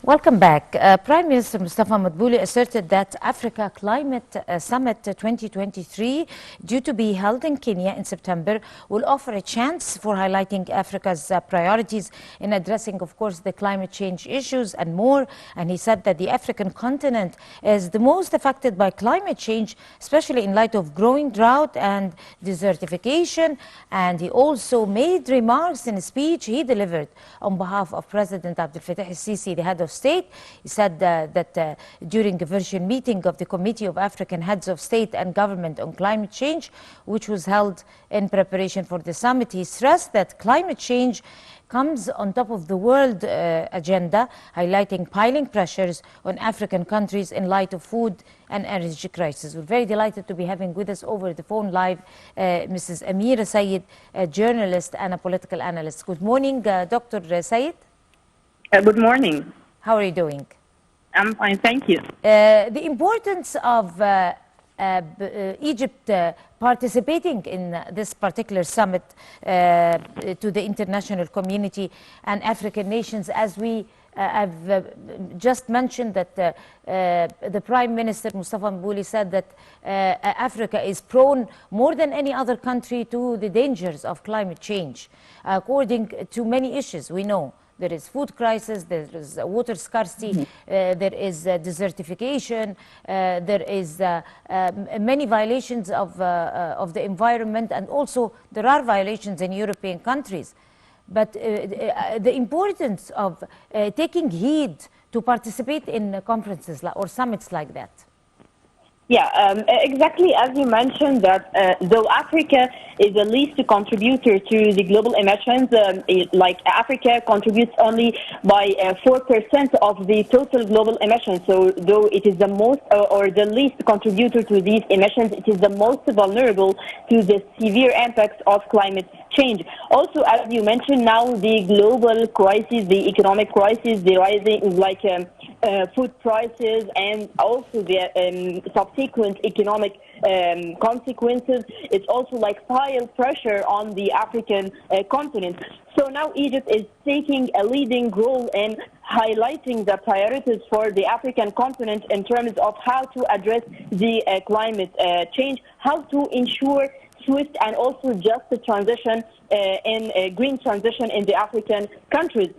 Welcome back. Prime Minister Mustafa Madbouli asserted that Africa Climate Summit 2023, due to be held in Kenya in September, will offer a chance for highlighting Africa's priorities in addressing, of course, the climate change issues and more. And he said that the African continent is the most affected by climate change, especially in light of growing drought and desertification. And he also made remarks in a speech he delivered on behalf of President Abdel Fattah el-Sisi, the head of state. He said that during a virtual meeting of the Committee of African Heads of State and Government on Climate Change, which was held in preparation for the summit, he stressed that climate change comes on top of the world agenda, highlighting piling pressures on African countries in light of food and energy crisis. We're very delighted to be having with us over the phone live Mrs. Amira Sayed, a journalist and a political analyst. Good morning, Dr. Sayed. Good morning. How are you doing? I'm fine, thank you. The importance of Egypt participating in this particular summit to the international community and African nations, as we have just mentioned that the Prime Minister Mustafa Madbouli said that Africa is prone more than any other country to the dangers of climate change, according to many issues we know. There is food crisis, there is water scarcity, there is desertification, there is many violations of the environment, and also there are violations in European countries. But the importance of taking heed to participate in conferences or summits like that. Yeah, exactly as you mentioned that though Africa is the least contributor to the global emissions, like Africa contributes only by 4% of the total global emissions. So though it is the most or the least contributor to these emissions, it is the most vulnerable to the severe impacts of climate change. Also, as you mentioned now, the global crisis, the economic crisis, the rising food prices, and also the subsequent economic consequences. It's also like pile pressure on the African continent. So now Egypt is taking a leading role in highlighting the priorities for the African continent in terms of how to address the climate change, how to ensure swift and also just a transition in green transition in the African countries.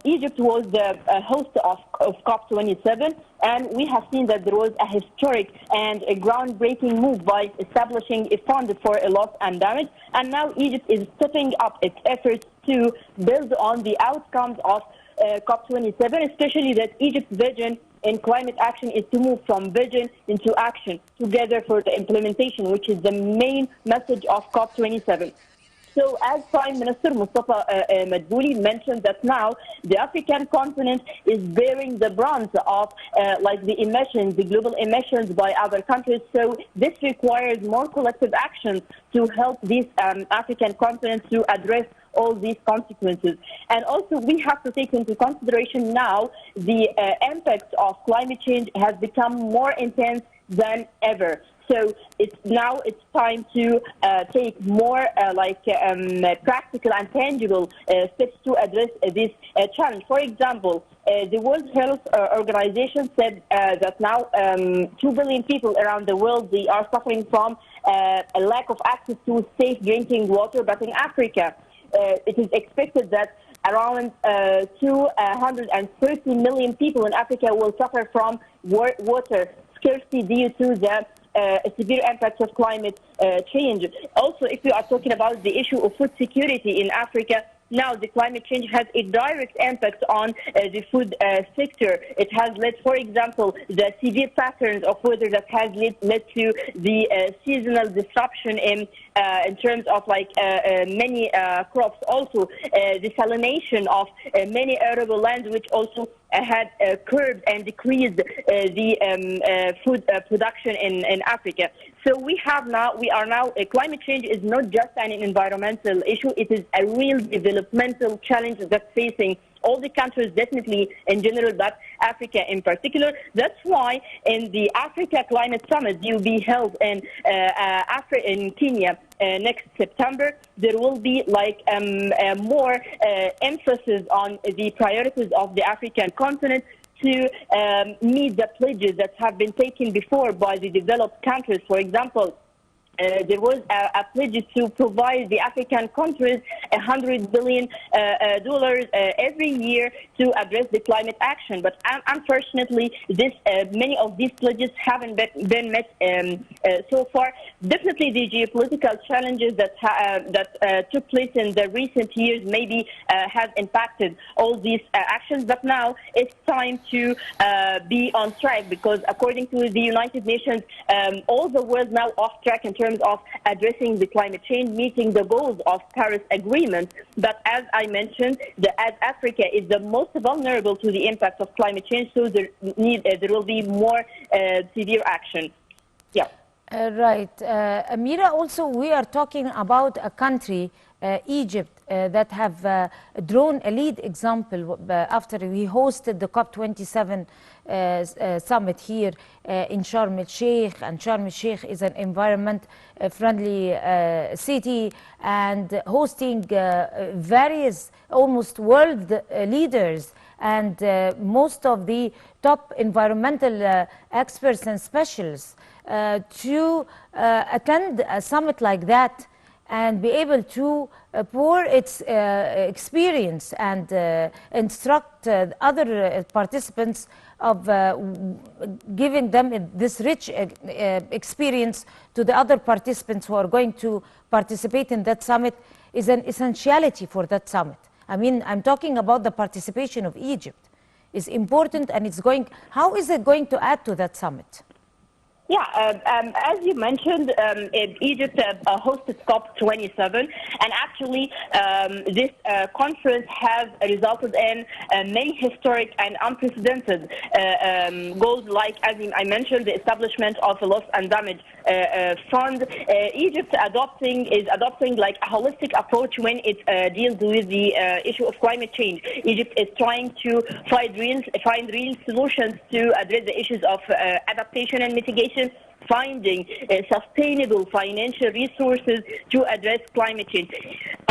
Egypt was the host of COP27, and we have seen that there was a historic and a groundbreaking move by establishing a fund for loss and damage. And now Egypt is stepping up its efforts to build on the outcomes of COP27, especially that Egypt's vision in climate action is to move from vision into action together for the implementation, which is the main message of COP27. So as Prime Minister Mustafa Madbouli mentioned that now the African continent is bearing the brunt of the emissions, the global emissions by other countries. So this requires more collective action to help these African continents to address all these consequences. And also we have to take into consideration now the impacts of climate change has become more intense than ever. So it's time to take more practical and tangible steps to address this challenge. For example, the World Health Organization said that now 2 billion people around the world, they are suffering from a lack of access to safe drinking water. But in Africa, it is expected that around 230 million people in Africa will suffer from water scarcity due to the severe impacts of climate change. Also, if we are talking about the issue of food security in Africa, now the climate change has a direct impact on the food sector. It has led, for example, the severe patterns of weather that has led to the seasonal disruption in terms of many crops. Also, desalination of many arable lands, which also had curbed and decreased the food production in Africa. So climate change is not just an environmental issue, it is a real developmental challenge that's facing all the countries, definitely in general, but Africa in particular. That's why in the Africa Climate Summit will be held in Kenya next September, there will be more emphasis on the priorities of the African continent to meet the pledges that have been taken before by the developed countries. For example, there was a pledge to provide the African countries $100 billion every year to address the climate action. But unfortunately, many of these pledges haven't been met so far. Definitely, the geopolitical challenges that took place in the recent years maybe have impacted all these actions. But now it's time to be on track, because according to the United Nations, all the world now off track in terms of addressing the climate change, meeting the goals of Paris Agreement. But as I mentioned, as Africa is the most vulnerable to the impact of climate change, so there will be more severe action. Yeah. Right. Amira, also we are talking about a country, Egypt, that have drawn a lead example after we hosted the COP27 summit here in Sharm el-Sheikh, and Sharm el-Sheikh is an environment-friendly city, and hosting various almost world leaders and most of the top environmental experts and specialists to attend a summit like that and be able to pour its experience and instruct other participants of giving them this rich experience to the other participants who are going to participate in that summit is an essentiality for that summit. I mean, I'm talking about the participation of Egypt. It's important, and it's going, how is it going to add to that summit? Yeah, as you mentioned, Egypt hosted COP27, and actually this conference has resulted in many historic and unprecedented goals, like, as I mentioned, the establishment of a loss and damage fund. Egypt is adopting like a holistic approach when it deals with the issue of climate change. Egypt is trying to find real solutions to address the issues of adaptation and mitigation, finding sustainable financial resources to address climate change.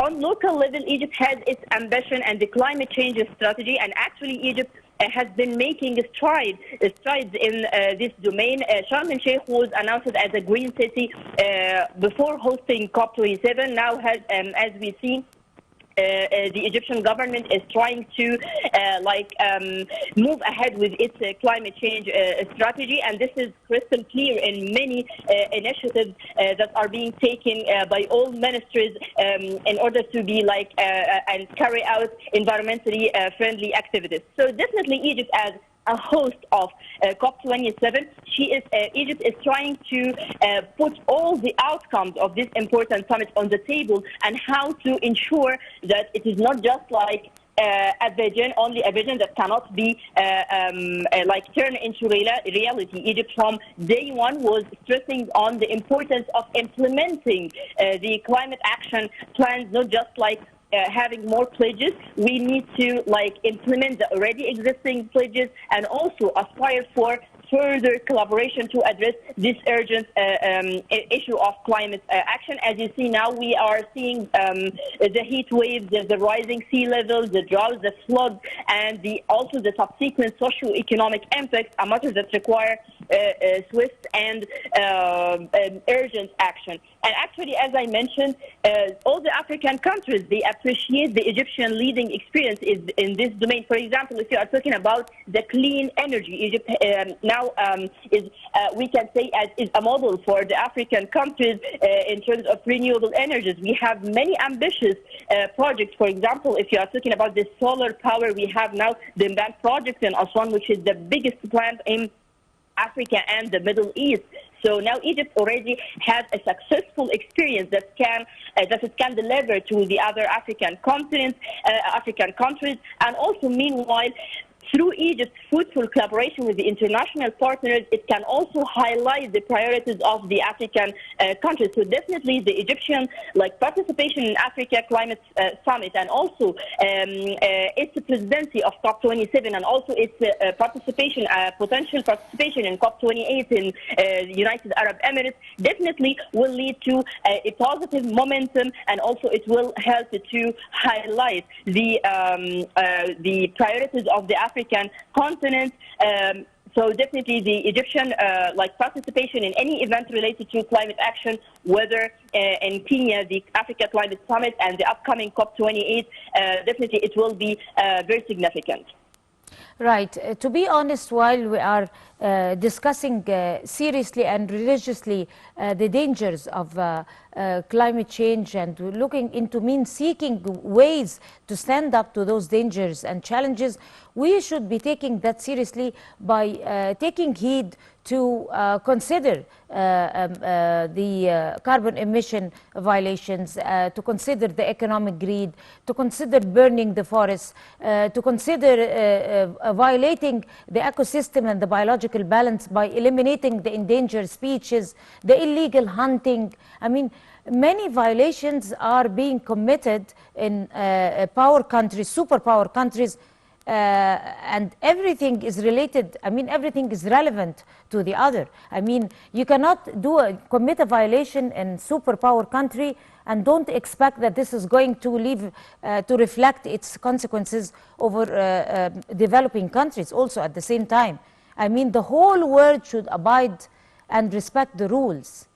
On local level, Egypt has its ambition and the climate change strategy, and actually Egypt has been making strides in this domain. Sharm el-Sheikh was announced as a green city before hosting COP27. Now, as we see, the Egyptian government is trying to move ahead with its climate change strategy, and this is crystal clear in many initiatives that are being taken by all ministries in order to be and carry out environmentally friendly activities. So definitely Egypt, as a host of COP27, Egypt is trying to put all the outcomes of this important summit on the table, and how to ensure that it is not just like a vision, only a vision that cannot be turned into reality. Egypt from day one was stressing on the importance of implementing the climate action plans, not just having more pledges. We need to implement the already existing pledges, and also aspire for further collaboration to address this urgent issue of climate action. As you see now, we are seeing the heat waves, the rising sea levels, the droughts, the floods, and also the subsequent socio-economic impacts are matters that require swift and urgent action. And actually, as I mentioned, all the African countries, they appreciate the Egyptian leading experience in this domain. For example, if you are talking about the clean energy, Egypt now we can say is a model for the African countries in terms of renewable energies. We have many ambitious projects. For example, if you are talking about the solar power, we have now the Mbank project in Aswan, which is the biggest plant in Africa and the Middle East. So now Egypt already has a successful experience that it can deliver to the other African continents, African countries, and also meanwhile, through Egypt's fruitful collaboration with the international partners, it can also highlight the priorities of the African countries. So definitely the Egyptian participation in Africa Climate Summit, and also its presidency of COP27, and also its potential participation in COP28 in the United Arab Emirates, definitely will lead to a positive momentum, and also it will help to highlight the priorities of the African African continent. So definitely the Egyptian participation in any event related to climate action, whether in Kenya, the Africa Climate Summit and the upcoming COP28, definitely it will be very significant. Right. To be honest, while we are discussing seriously and religiously the dangers of climate change and looking into seeking ways to stand up to those dangers and challenges, we should be taking that seriously by taking heed to consider the carbon emission violations, to consider the economic greed, to consider burning the forests, to consider violating the ecosystem and the biological balance by eliminating the endangered species, the illegal hunting. I mean, many violations are being committed in power countries, superpower countries, and everything is related. I mean, everything is relevant to the other. I mean, you cannot commit a violation in superpower country and don't expect that this is going to leave to reflect its consequences over developing countries also at the same time. I mean, the whole world should abide and respect the rules.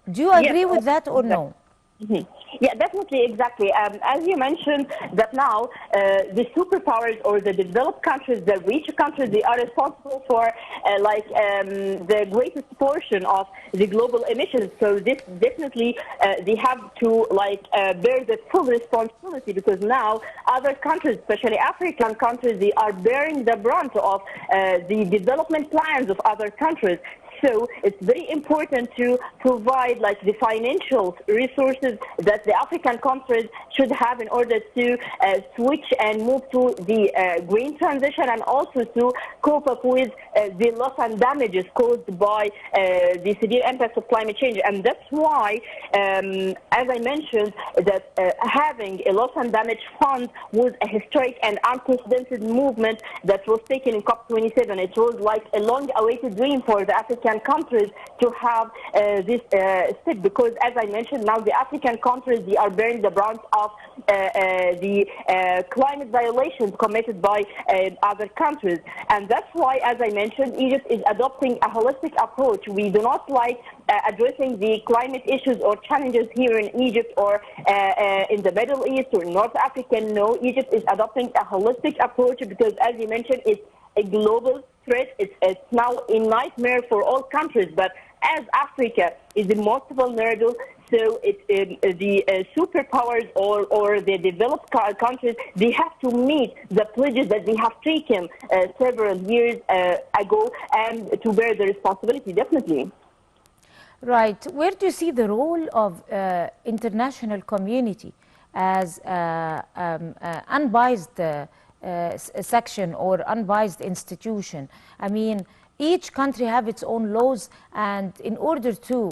Do you agree with that or no? Mm-hmm. Yeah, definitely, exactly. As you mentioned, that now the superpowers or the developed countries, the rich countries, they are responsible for the greatest portion of the global emissions. So this definitely they have to bear the full responsibility, because now other countries, especially African countries, they are bearing the brunt of the development plans of other countries. So it's very important to provide the financial resources that the African countries should have in order to switch and move to the green transition, and also to cope up with the loss and damages caused by the severe impacts of climate change. And that's why, as I mentioned, that having a loss and damage fund was a historic and unprecedented movement that was taken in COP27. It was like a long-awaited dream for the African countries to have this step, because, as I mentioned, now the African countries, they are bearing the brunt of the climate violations committed by other countries. And that's why, as I mentioned, Egypt is adopting a holistic approach. We do not like addressing the climate issues or challenges here in Egypt or in the Middle East or North Africa. No, Egypt is adopting a holistic approach because, as you mentioned, it's a global threat. It's now a nightmare for all countries. But as Africa is the most vulnerable, so the superpowers or the developed countries, they have to meet the pledges that they have taken several years ago, and to bear the responsibility, definitely. Right. Where do you see the role of international community as unbiased section or unbiased institution? I mean, each country have its own laws, and in order to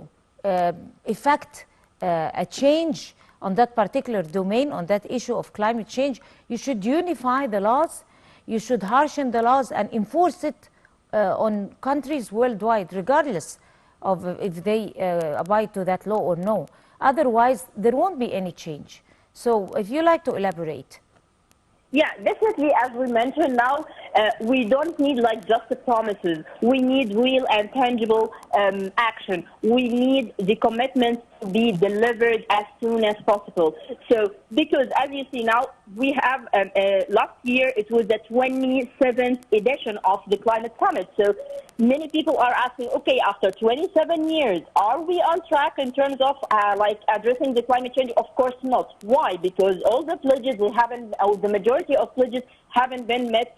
effect a change on that particular domain, on that issue of climate change, you should unify the laws, you should harshen the laws and enforce it on countries worldwide, regardless of if they abide to that law or no. Otherwise, there won't be any change. So if you like to elaborate. Yeah, definitely. As we mentioned now, we don't need just the promises. We need real and tangible action. We need the commitments to be delivered as soon as possible. So, because as you see now, we have last year, it was the 27th edition of the Climate Summit. So many people are asking, okay, after 27 years, are we on track in terms of addressing the climate change? Of course not. Why? Because all the pledges the majority of pledges haven't been met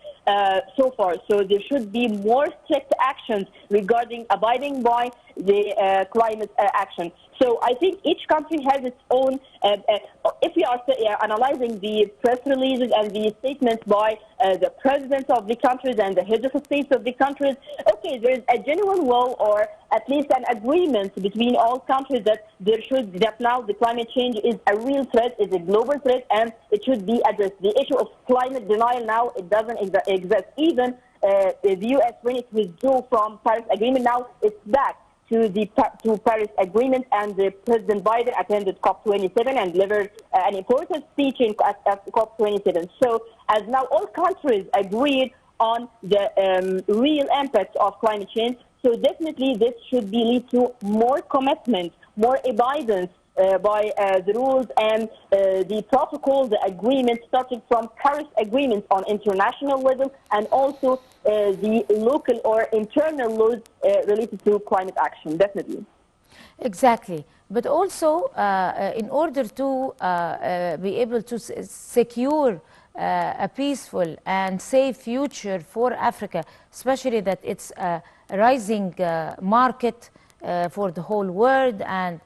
so far. So there should be more strict actions regarding abiding by the climate action. So I think each country has its own, if we are analyzing the press releases and the statements by the presidents of the countries and the heads of states of the countries, okay, there is a genuine will or at least an agreement between all countries that that now the climate change is a real threat, is a global threat, and it should be addressed. The issue of climate denial now, it doesn't exist. Even the U.S., when it withdrew from Paris Agreement, now it's back to Paris Agreement, and President Biden attended COP27 and delivered an important speech at COP27. So as now all countries agreed on the real impact of climate change. So definitely this should be lead to more commitment, more abidance by the rules and the protocol, the agreements, starting from Paris agreements on international level and also the local or internal laws related to climate action, definitely. Exactly. But also, in order to be able to secure a peaceful and safe future for Africa, especially that it's a rising market for the whole world and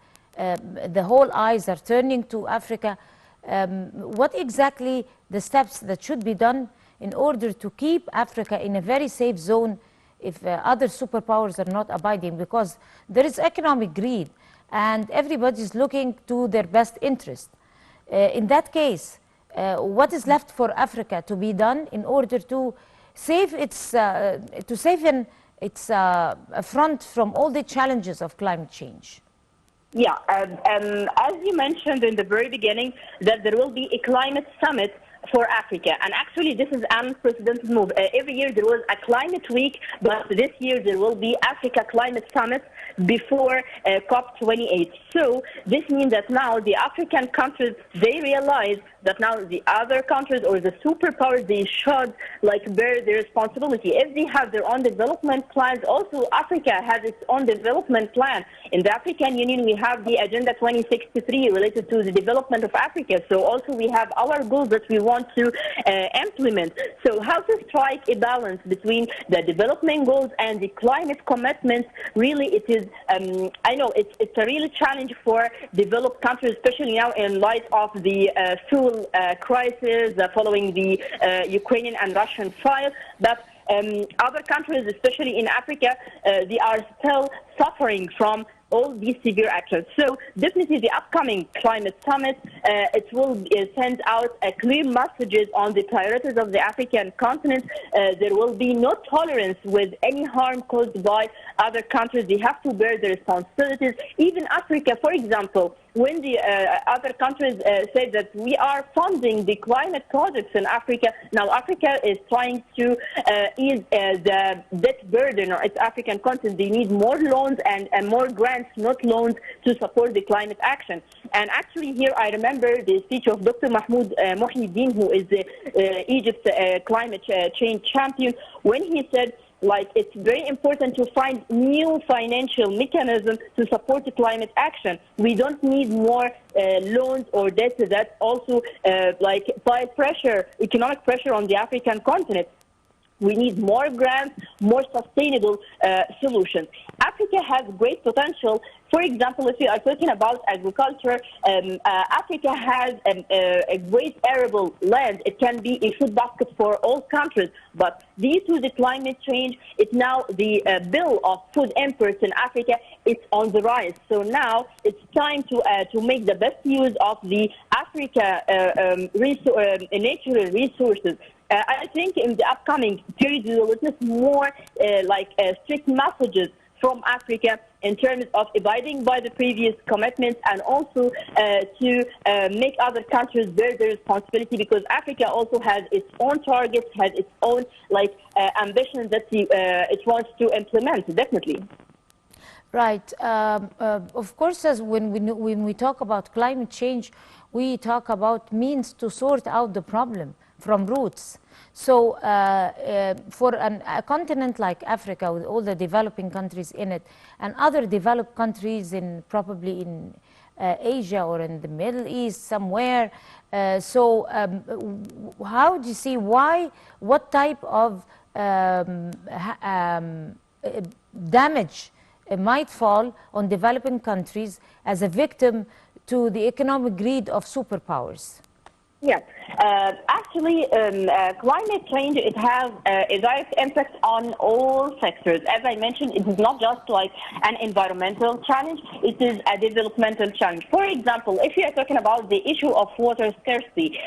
the whole eyes are turning to Africa, what exactly the steps that should be done in order to keep Africa in a very safe zone if other superpowers are not abiding, because there is economic greed and everybody is looking to their best interest. In that case, what is left for Africa to be done in order to save its front from all the challenges of climate change? Yeah, as you mentioned in the very beginning, that there will be a climate summit for Africa. And actually, this is an unprecedented move. Every year there was a climate week, but this year there will be Africa Climate Summit before COP28. So this means that now the African countries, they realize that now the other countries or the superpowers, they should bear their responsibility. If they have their own development plans, also Africa has its own development plan. In the African Union, we have the Agenda 2063 related to the development of Africa. So also we have our goals that we want to implement. So how to strike a balance between the development goals and the climate commitments? Really, it is, I know it's a real challenge for developed countries, especially now in light of the fuel crisis following the Ukrainian and Russian fire. But other countries, especially in Africa, they are still suffering from all these severe actions. So definitely the upcoming climate summit, it will send out clear messages on the priorities of the African continent. There will be no tolerance with any harm caused by other countries. They have to bear the responsibilities. Even Africa, for example, when the other countries say that we are funding the climate projects in Africa, now Africa is trying to ease the debt burden on its African continent. They need more loans and more grants, not loans, to support the climate action. And actually here I remember the speech of Dr. Mahmoud Mohyiddin, who is Egypt's climate change champion, when he said, it's very important to find new financial mechanisms to support the climate action. We don't need more loans or debt that also apply pressure, economic pressure on the African continent. We need more grants, more sustainable solutions. Africa has great potential. For example, if you are talking about agriculture, Africa has a great arable land. It can be a food basket for all countries. But due to the climate change, it's now the bill of food imports in Africa, it's on the rise. So now it's time to make the best use of the Africa natural resources. I think in the upcoming period we will witness more strict messages from Africa in terms of abiding by the previous commitments and also to make other countries bear their responsibility, because Africa also has its own targets, has its own ambitions that it wants to implement, definitely. Right. Of course, as when we talk about climate change, we talk about means to sort out the problem from roots. So for a continent like Africa, with all the developing countries in it and other developed countries probably in Asia or in the Middle East somewhere, how do you see what type of damage might fall on developing countries as a victim to the economic greed of superpowers? Yeah, actually, climate change, it has a direct impact on all sectors. As I mentioned, it is not just an environmental challenge, it is a developmental challenge. For example, if you are talking about the issue of water scarcity,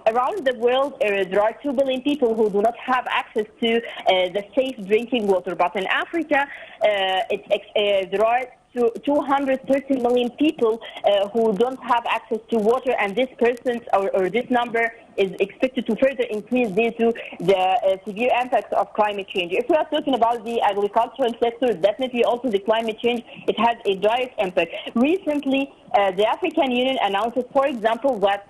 around the world, there are 2 billion people who do not have access to the safe drinking water. But in Africa, there are 230 million people who don't have access to water, and this persons or this number is expected to further increase due to the severe impacts of climate change. If we are talking about the agricultural sector, definitely also the climate change, it has a direct impact. Recently, the African Union announced, for example, that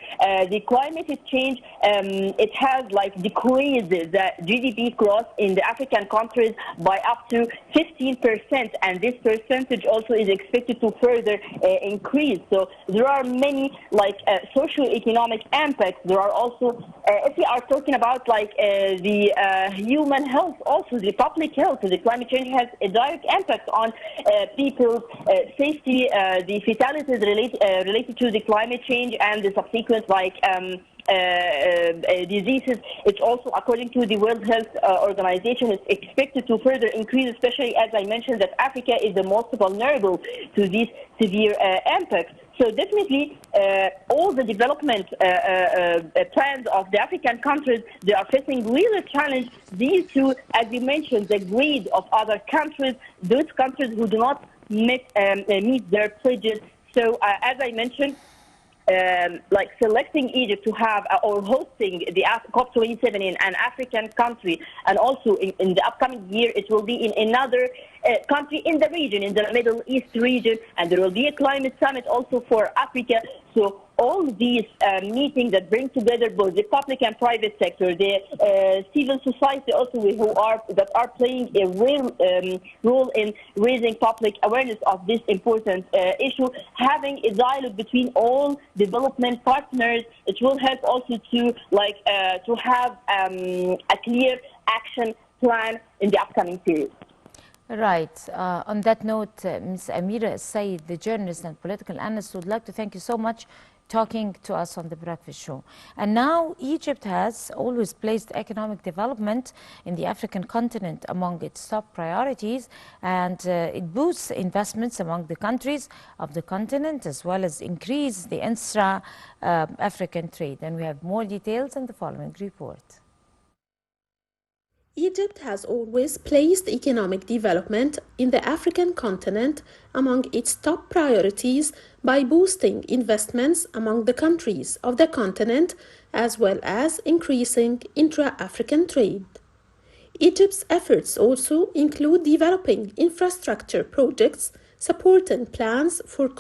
the climate change, it has like decreased the GDP growth in the African countries by up to 15%, and this percentage also is expected to further increase. So there are many like socio-economic impacts. There are also, if we are talking about like the human health, also the public health, the climate change has a direct impact on people's safety, the fatalities related to the climate change and the subsequent like diseases. It's also, according to the World Health Organization, it's expected to further increase, especially as I mentioned that Africa is the most vulnerable to these severe impacts. So definitely all the development plans of the African countries, they are facing real challenge due to, as you mentioned, the greed of other countries, those countries who do not meet their pledges. So as I mentioned, like selecting Egypt to have or hosting the COP27 in an African country, and also in the upcoming year it will be in another country in the region, in the Middle East region, and there will be a climate summit also for Africa. So all these meetings that bring together both the public and private sector, the civil society also that are playing a real role in raising public awareness of this important issue, having a dialogue between all development partners, it will help also to to have a clear action plan in the upcoming period. Right. On that note, Ms. Amira Said, the journalist and political analyst, would like to thank you so much talking to us on the Breakfast Show. And now Egypt has always placed economic development in the African continent among its top priorities, and it boosts investments among the countries of the continent as well as increase the intra-African trade. And we have more details in the following report. Egypt has always placed economic development in the African continent among its top priorities by boosting investments among the countries of the continent as well as increasing intra-African trade. Egypt's efforts also include developing infrastructure projects, supporting plans for